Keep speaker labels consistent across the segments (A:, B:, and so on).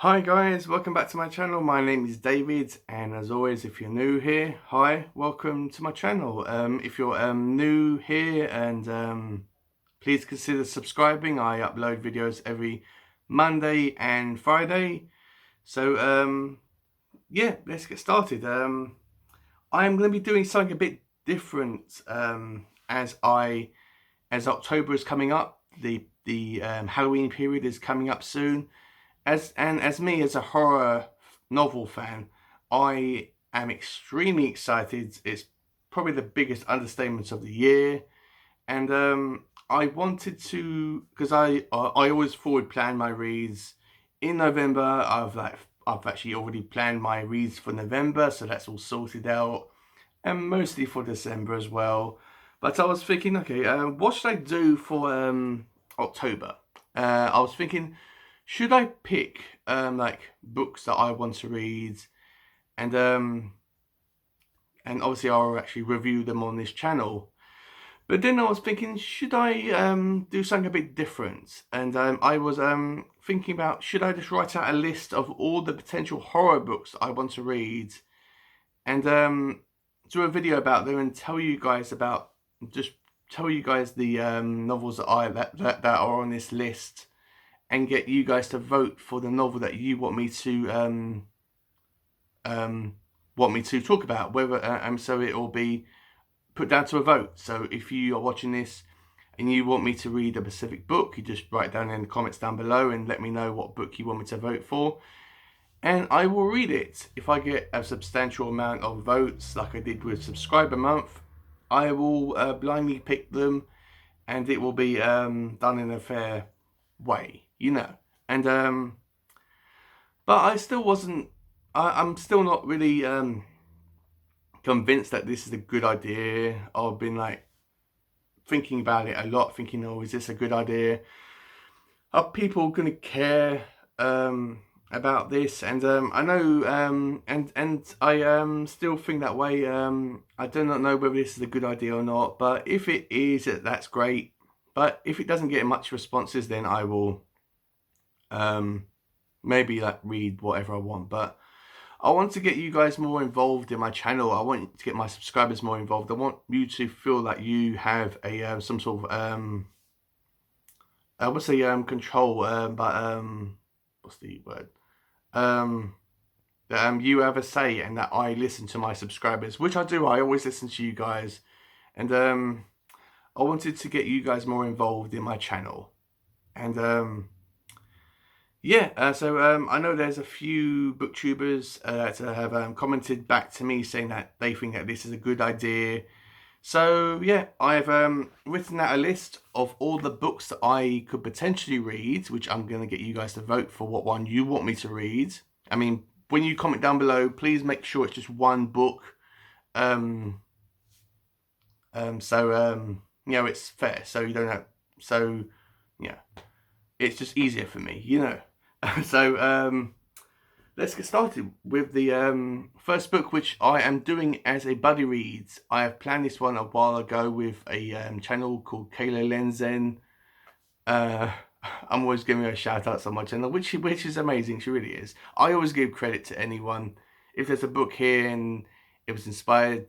A: Hi guys, welcome back to my channel. My name is David, and as always, if you're new here, hi, welcome to my channel. If you're new here, and please consider subscribing. I upload videos every Monday and Friday. So yeah, let's get started. I'm going to be doing something a bit different as October is coming up. The Halloween period is coming up soon. As me as a horror novel fan, I am extremely excited. It's probably the biggest understatement of the year, and I wanted to, because I always forward plan my reads in November. I've actually already planned my reads for November, so that's all sorted out, and mostly for December as well. But I was thinking, okay, what should I do for October? I was thinking, should I pick like books that I want to read, and obviously I'll actually review them on this channel. But then I was thinking, should I do something a bit different? And I was thinking about, should I just write out a list of all the potential horror books I want to read, and do a video about them and tell you guys the novels that are on this list, and get you guys to vote for the novel that you want me to talk about. Whether so it will be put down to a vote. So if you are watching this and you want me to read a specific book, you just write down in the comments down below and let me know what book you want me to vote for, and I will read it. If I get a substantial amount of votes, like I did with Subscriber Month, I will blindly pick them, and it will be done in a fair way, you know. And but I still wasn't. I'm still not really convinced that this is a good idea. I've been like thinking about it a lot, thinking, oh, is this a good idea? Are people going to care about this? And I know, and I still think that way. I do not know whether this is a good idea or not, but if it is, that's great. But if it doesn't get much responses, then I will maybe like read whatever I want. But I want to get you guys more involved in my channel. I want to get my subscribers more involved. I want you to feel that you have a some sort of I would say control, but what's the word? That you have a say, and that I listen to my subscribers, which I do. I always listen to you guys, and I wanted to get you guys more involved in my channel, and yeah, so I know there's a few booktubers that have commented back to me saying that they think that this is a good idea. So yeah, I've written out a list of all the books that I could potentially read, which I'm going to get you guys to vote for what one you want me to read. I mean, when you comment down below, please make sure it's just one book. You know, it's fair, so you don't have, so yeah, it's just easier for me, you know. So let's get started with the first book, which I am doing as a buddy reads. I have planned this one a while ago with a channel called Kayla Lenzen. I'm always giving her a shout out on my channel, which is amazing. She really is. I always give credit to anyone. If there's a book here and it was inspired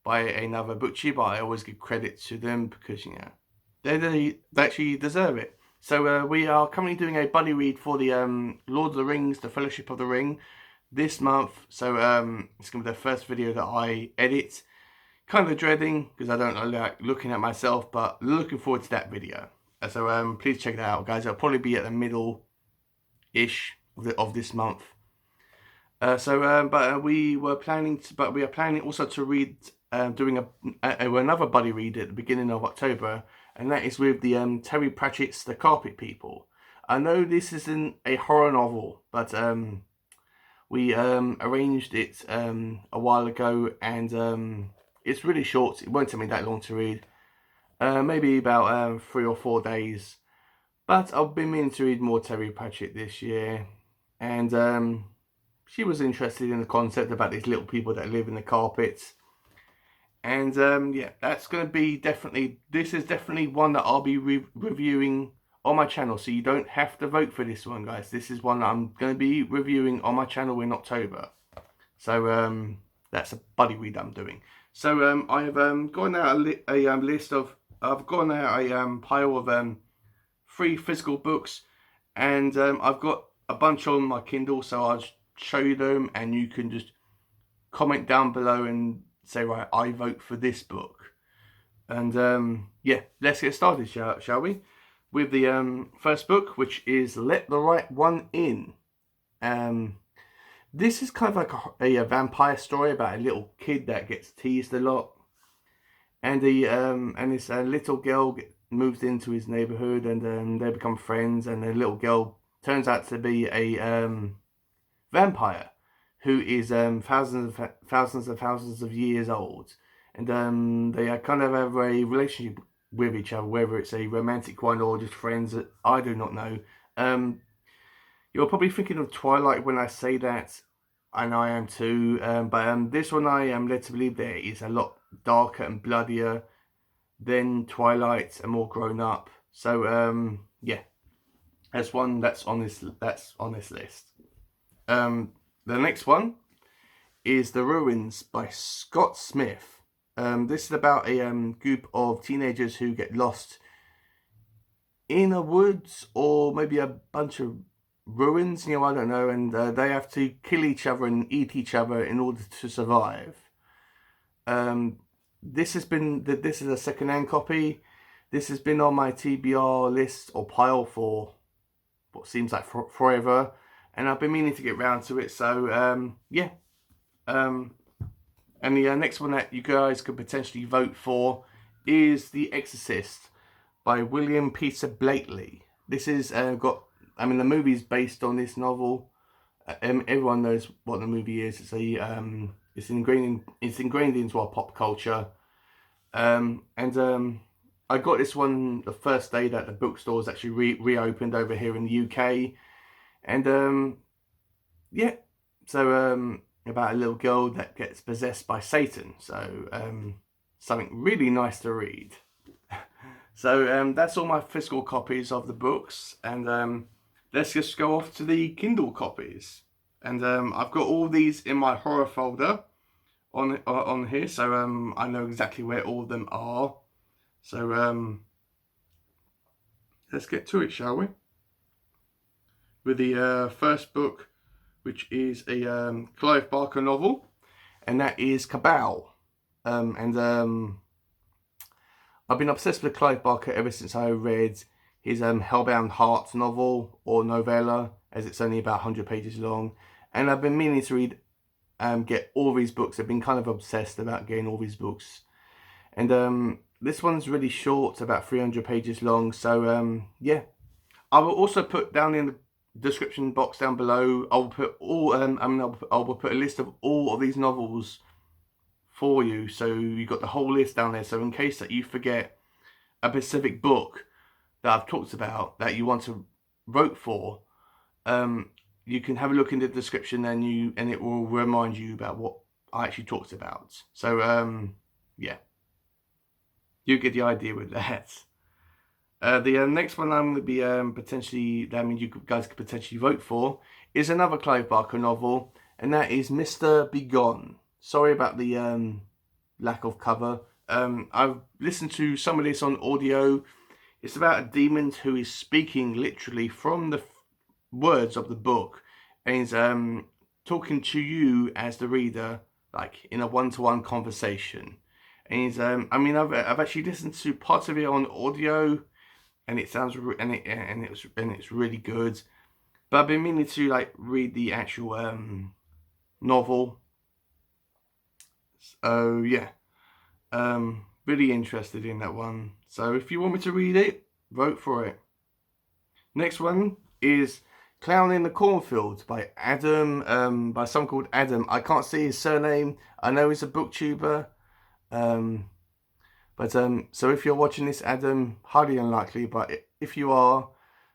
A: by another booktuber, I always give credit to them, because, you know, they actually deserve it. So we are currently doing a buddy read for the Lord of the Rings, The Fellowship of the Ring, this month. So it's going to be the first video that I edit. Kind of dreading, because I don't like looking at myself, but looking forward to that video. So please check that out, guys. It'll probably be at the middle-ish of this month. But we are planning also to read, doing another buddy read at the beginning of October, and that is with the Terry Pratchett's The Carpet People. I know this isn't a horror novel, but we arranged it a while ago, and it's really short. It won't take me that long to read, maybe about 3 or 4 days. But I've been meaning to read more Terry Pratchett this year, and she was interested in the concept about these little people that live in the carpets. And yeah, that's going to be this is definitely one that I'll be reviewing on my channel, so you don't have to vote for this one, guys. This is one that I'm going to be reviewing on my channel in October. So that's a buddy read I'm doing. So I have gone out a list of, I've gone out a pile of 3 physical books, and I've got a bunch on my Kindle, so I'll show you them, and you can just comment down below and say, right, I vote for this book. And yeah, let's get started, shall we? With the first book, which is Let the Right One In. This is kind of like a vampire story about a little kid that gets teased a lot, and this little girl moves into his neighborhood, and they become friends, and the little girl turns out to be a vampire who is thousands of years old, and they kind of have a relationship with each other, whether it's a romantic one or just friends. I do not know. You're probably thinking of Twilight when I say that, and I am too, but this one I am led to believe there is a lot darker and bloodier than Twilight and more grown up. So yeah, that's one that's on this list. The next one is The Ruins by Scott Smith. This is about a group of teenagers who get lost in a woods, or maybe a bunch of ruins, you know, I don't know, and they have to kill each other and eat each other in order to survive. This is a second-hand copy. This has been on my TBR list or pile for what seems like forever, and I've been meaning to get round to it. So yeah, and the next one that you guys could potentially vote for is The Exorcist by William Peter Blatty. This is the movie's based on this novel. Everyone knows what the movie is. It's ingrained into our pop culture. I got this one the first day that the bookstores actually reopened over here in the UK. And yeah, so about a little girl that gets possessed by Satan. So something really nice to read. So that's all my physical copies of the books, and let's just go off to the Kindle copies. And I've got all these in my horror folder on here, so I know exactly where all of them are. So let's get to it, shall we? With the first book, which is a Clive Barker novel, and that is Cabal. I've been obsessed with Clive Barker ever since I read his Hellbound Heart novel, or novella, as it's only about 100 pages long. And I've been meaning to read, get all these books. I've been kind of obsessed about getting all these books. And this one's really short, about 300 pages long. So yeah, I will also put down in the description box down below, I'll put all, I will put a list of all of these novels for you, so you got the whole list down there. So in case that you forget a specific book that I've talked about that you want to vote for, you can have a look in the description, and it will remind you about what I actually talked about. So yeah, you get the idea with that. The next one I'm going to be potentially, that means you guys could potentially vote for, is another Clive Barker novel, and that is Mr. Begone. Sorry about the lack of cover. I've listened to some of this on audio. It's about a demon who is speaking literally from the words of the book, and he's talking to you as the reader, like in a one-to-one conversation. And he's I've actually listened to parts of it on audio, and it sounds it's really good. But I've been meaning to like read the actual novel. So yeah, really interested in that one. So if you want me to read it, vote for it. Next one is Clown in the Cornfield by Adam, by someone called Adam. I can't see his surname. I know he's a booktuber. So if you're watching this, Adam, highly unlikely, but if you are,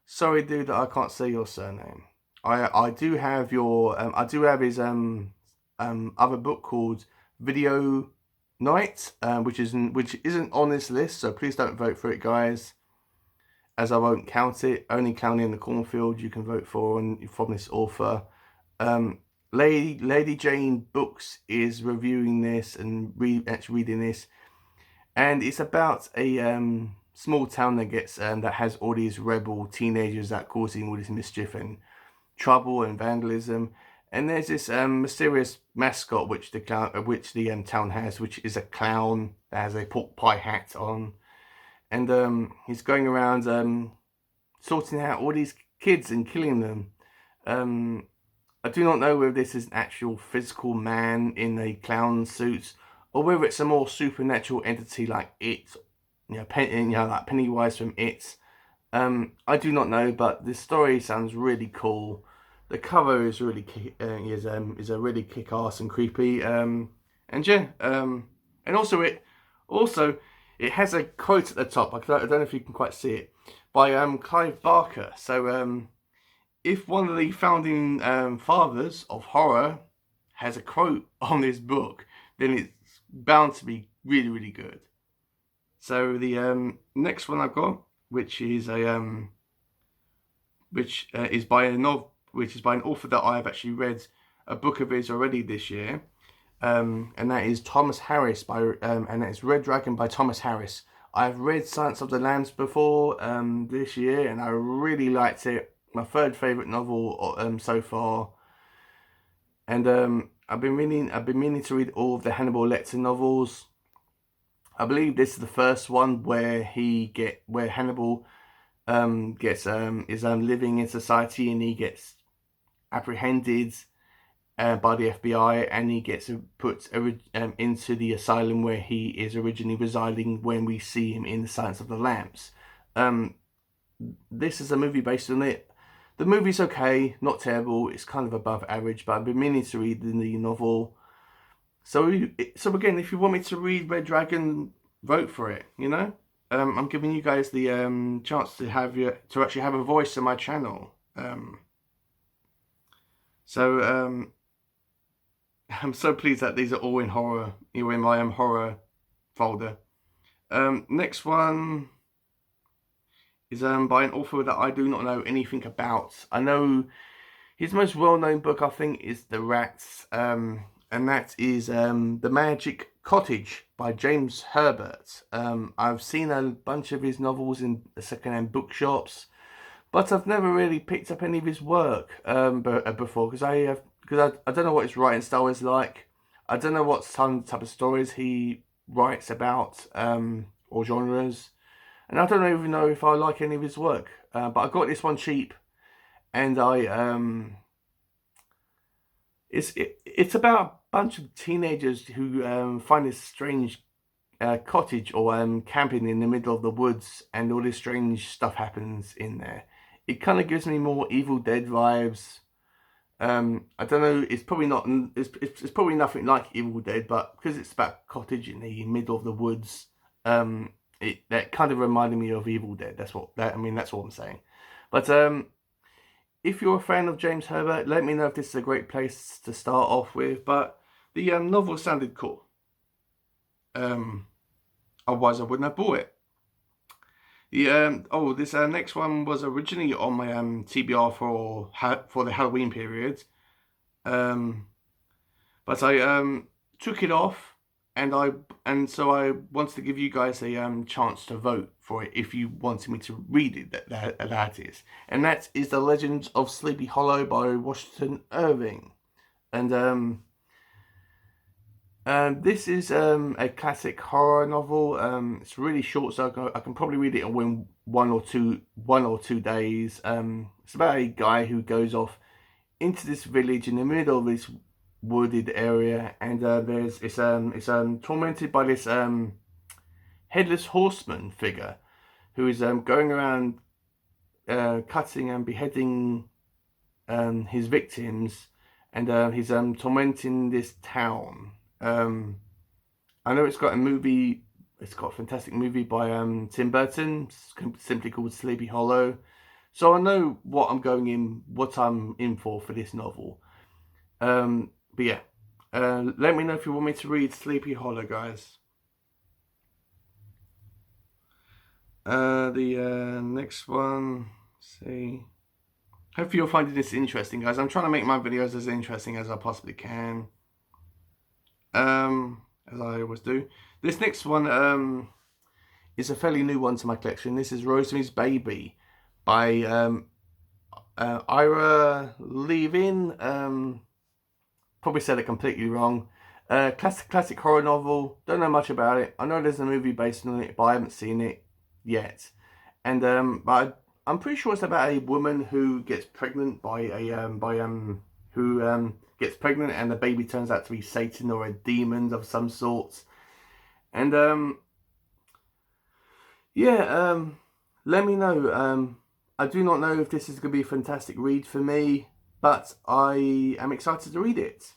A: sorry dude that I can't say your surname. I do have his other book called Video Night, which isn't on this list, so please don't vote for it, guys. as I won't count it. Only County in the Cornfield you can vote for from this author. Lady Jane Books is reviewing this and actually reading this, and it's about a small town that gets that has all these rebel teenagers that causing all this mischief and trouble and vandalism. And there's this mysterious mascot which the town has, which is a clown that has a pork pie hat on, and he's going around sorting out all these kids and killing them. I do not know whether this is an actual physical man in a clown suit, or whether it's a more supernatural entity like It, like Pennywise from It. I do not know, but the story sounds really cool. The cover is really is a really kick-ass and creepy. And also it has a quote at the top. I don't know if you can quite see it, by Clive Barker. So if one of the founding fathers of horror has a quote on this book, then it's bound to be really, really good. So the next one I've got, which is by an author that I have actually read a book of his already this year, and that is Thomas Harris and that is Red Dragon by Thomas Harris. I've read Silence of the Lambs before this year, and I really liked it. My third favourite novel so far, and I've been meaning to read all of the Hannibal Lecter novels. I believe this is the first one where Hannibal is living in society, and he gets apprehended by the FBI, and he gets put into the asylum where he is originally residing when we see him in the Silence of the Lambs. This is a movie based on it. The movie's okay, not terrible. It's kind of above average, but I've been meaning to read the novel. So again, if you want me to read Red Dragon, vote for it. You know, I'm giving you guys the chance to actually have a voice in my channel. I'm so pleased that these are all in horror. In my horror folder. Next one is by an author that I do not know anything about. I know his most well-known book, I think, is The Rats, and that is The Magic Cottage by James Herbert. I've seen a bunch of his novels in second-hand bookshops, but I've never really picked up any of his work before, because I don't know what his writing style is like. I don't know what type of stories he writes about, or genres. And I don't even know if I like any of his work, but I got this one cheap, and it's about a bunch of teenagers who find this strange cottage or camping in the middle of the woods, and all this strange stuff happens in there. It kind of gives me more Evil Dead vibes. I don't know. It's probably not. It's probably nothing like Evil Dead, but because it's about cottage in the middle of the woods, that kind of reminded me of Evil Dead. That's what I'm saying. But if you're a fan of James Herbert, let me know if this is a great place to start off with. But the novel sounded cool. Otherwise I wouldn't have bought it. This next one was originally on my TBR for the Halloween period, but I took it off. And so I wanted to give you guys a chance to vote for it if you wanted me to read it. That is, and that is The Legends of Sleepy Hollow by Washington Irving, and this is a classic horror novel. It's really short, so I can probably read it in one or two days. It's about a guy who goes off into this village in the middle of this wooded area, and it's tormented by this headless horseman figure who is going around cutting and beheading his victims, and he's tormenting this town. I know it's got a movie. It's got a fantastic movie by Tim Burton, simply called Sleepy Hollow. So I know what I'm in for this novel. But yeah, let me know if you want me to read Sleepy Hollow, guys. The next one, let's see. Hopefully you're finding this interesting, guys. I'm trying to make my videos as interesting as I possibly can. As I always do. This next one is a fairly new one to my collection. This is Rosemary's Baby by Ira Levin. Probably said it completely wrong. Classic horror novel. Don't know much about it. I know there's a movie based on it, but I haven't seen it yet. And but I'm pretty sure it's about a woman who gets pregnant gets pregnant, and the baby turns out to be Satan or a demon of some sort. And let me know. I do not know if this is going to be a fantastic read for me, but I am excited to read it.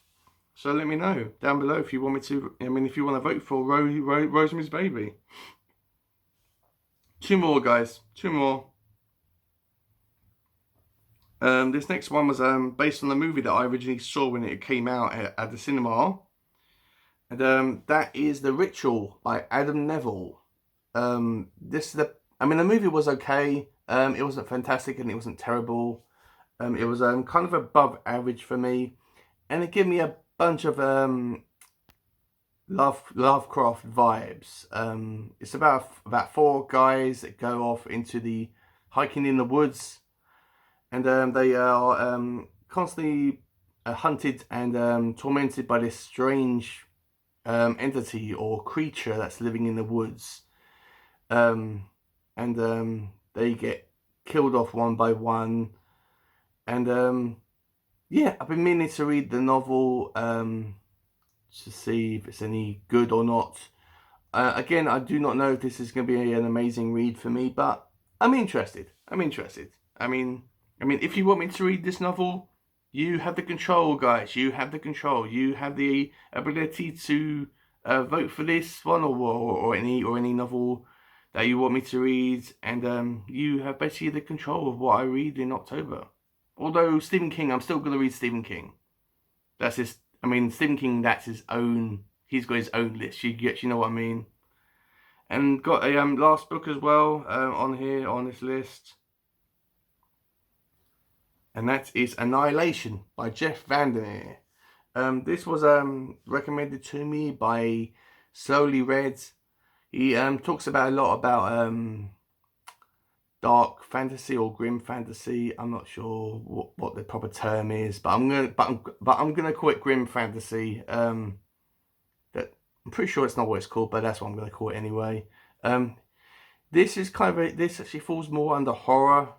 A: So let me know down below if you want me to. I mean, if you want to vote for Rosemary's Baby. Two more, guys. Two more. This next one was based on the movie that I originally saw when it came out at the cinema. And that is The Ritual by Adam Nevil. I mean, the movie was okay. It wasn't fantastic and it wasn't terrible. It was kind of above average for me. And it gave me a bunch of Lovecraft vibes. It's about four guys that go off into the hiking in the woods. And they are constantly hunted and tormented by this strange entity or creature that's living in the woods. And they get killed off one by one. And yeah, I've been meaning to read the novel to see if it's any good or not. Again, I do not know if this is going to be an amazing read for me, but I'm interested. I mean, if you want me to read this novel, you have the control, guys. You have the control. You have the ability to vote for this one or any novel that you want me to read, and you have basically the control of what I read in October. Although Stephen King, I'm still going to read Stephen King. That's his. I mean, Stephen King. That's his own. He's got his own list. You know what I mean. And got a last book as well on here on this list. And that is Annihilation by Jeff Vandermeer. This was recommended to me by Slowly Read. He talks about a lot about dark fantasy or grim fantasy. I'm not sure what the proper term is, but I'm gonna call it grim fantasy. I'm pretty sure it's not what it's called, but that's what I'm gonna call it anyway. This is this actually falls more under horror,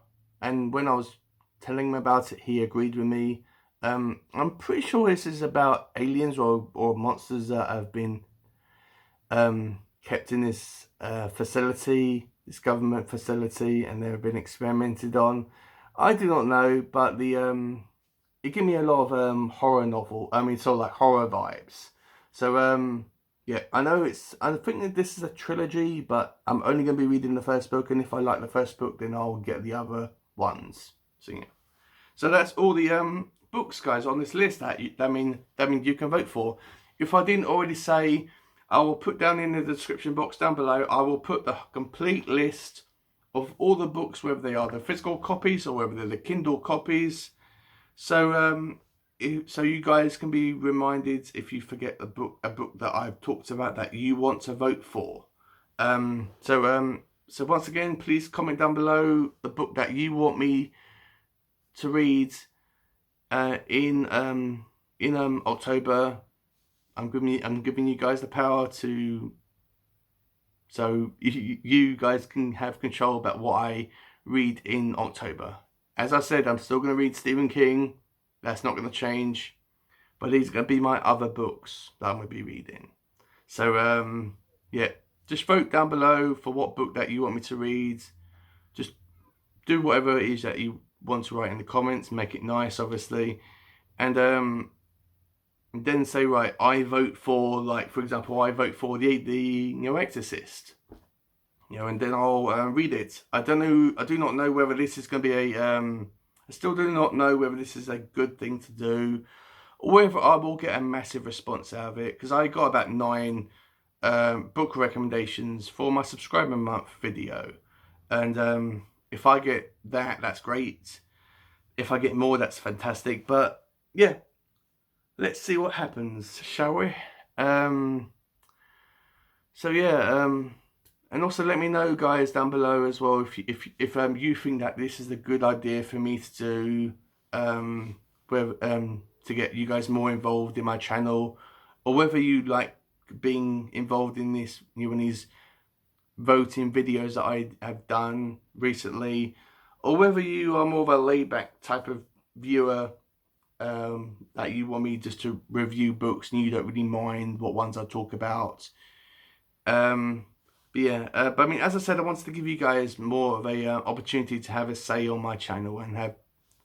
A: and when I was telling him about it, he agreed with me. I'm pretty sure this is about aliens or monsters that have been kept in this facility, this government facility, and they've been experimented on. I do not know, but it gave me a lot of horror novel. I mean, sort of like horror vibes. So yeah, I know I think that this is a trilogy, but I'm only going to be reading the first book, and if I like the first book, then I'll get the other ones. So yeah. So that's all the books, guys, on this list that mean you can vote for. If I didn't already say, I will put down in the description box down below, I will put the complete list of all the books, whether they are the physical copies or whether they're the Kindle copies. So so you guys can be reminded if you forget a book that I've talked about that you want to vote for. So once again, please comment down below the book that you want me to read in October. I'm giving you guys the power to, so you guys can have control about what I read in October. As I said, I'm still going to read Stephen King. That's not going to change. But these are going to be my other books that I'm going to be reading. So yeah, just vote down below for what book that you want me to read. Just do whatever it is that you want to write in the comments. Make it nice, obviously. And then say, right, I vote for, like, for example, I vote for the Exorcist. And then I'll read it. I do not know whether this is going to be I still do not know whether this is a good thing to do, or whether I will get a massive response out of it, because I got about 9 book recommendations for my subscriber month video. And if I get that, that's great. If I get more, that's fantastic. But yeah, let's see what happens, shall we? So yeah, and also let me know, guys, down below as well, if you think that this is a good idea for me to do, to get you guys more involved in my channel, or whether you like being involved in this, in these voting videos that I have done recently, or whether you are more of a laid-back type of viewer, that you want me just to review books and you don't really mind what ones I talk about. But yeah, but I mean, as I said, I wanted to give you guys more of a opportunity to have a say on my channel and have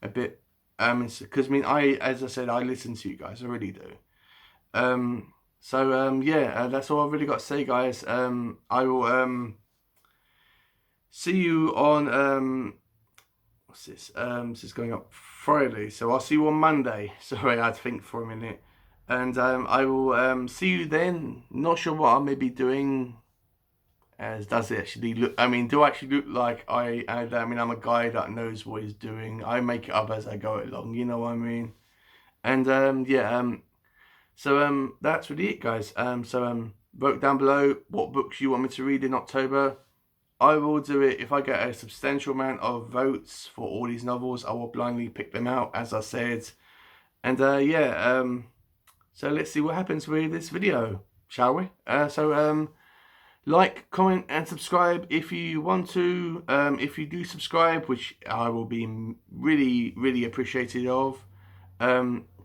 A: a bit, because I mean, as I said, I listen to you guys, I really do. Yeah, that's all I've really got to say, guys. I will see you on what's this? This is going up Friday, so I'll see you on Monday. Sorry, I had to think for a minute. And I will see you then. Not sure what I may be doing. As does it actually look? I mean, do I actually look like I mean, I'm a guy that knows what he's doing. I make it up as I go along. You know what I mean? And yeah. So that's really it, guys. Vote down below what books you want me to read in October. I will do it if I get a substantial amount of votes for all these novels. I will blindly pick them out, as I said. And yeah. So let's see what happens with this video, shall we? Like, comment, and subscribe if you want to. If you do subscribe, which I will be really, really appreciative of,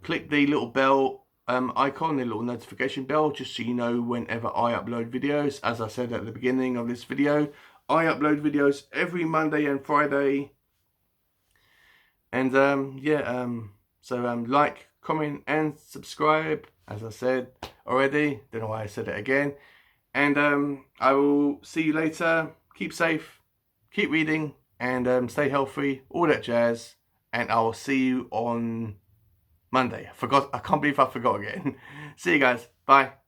A: click the little bell icon, the little notification bell, just so you know whenever I upload videos. As I said at the beginning of this video, I upload videos every Monday and Friday. And like, comment, and subscribe, as I said already. Don't know why I said it again. And I will see you later. Keep safe, keep reading, and stay healthy, all that jazz. And I will see you on Monday. I can't believe I forgot again. See you guys. Bye.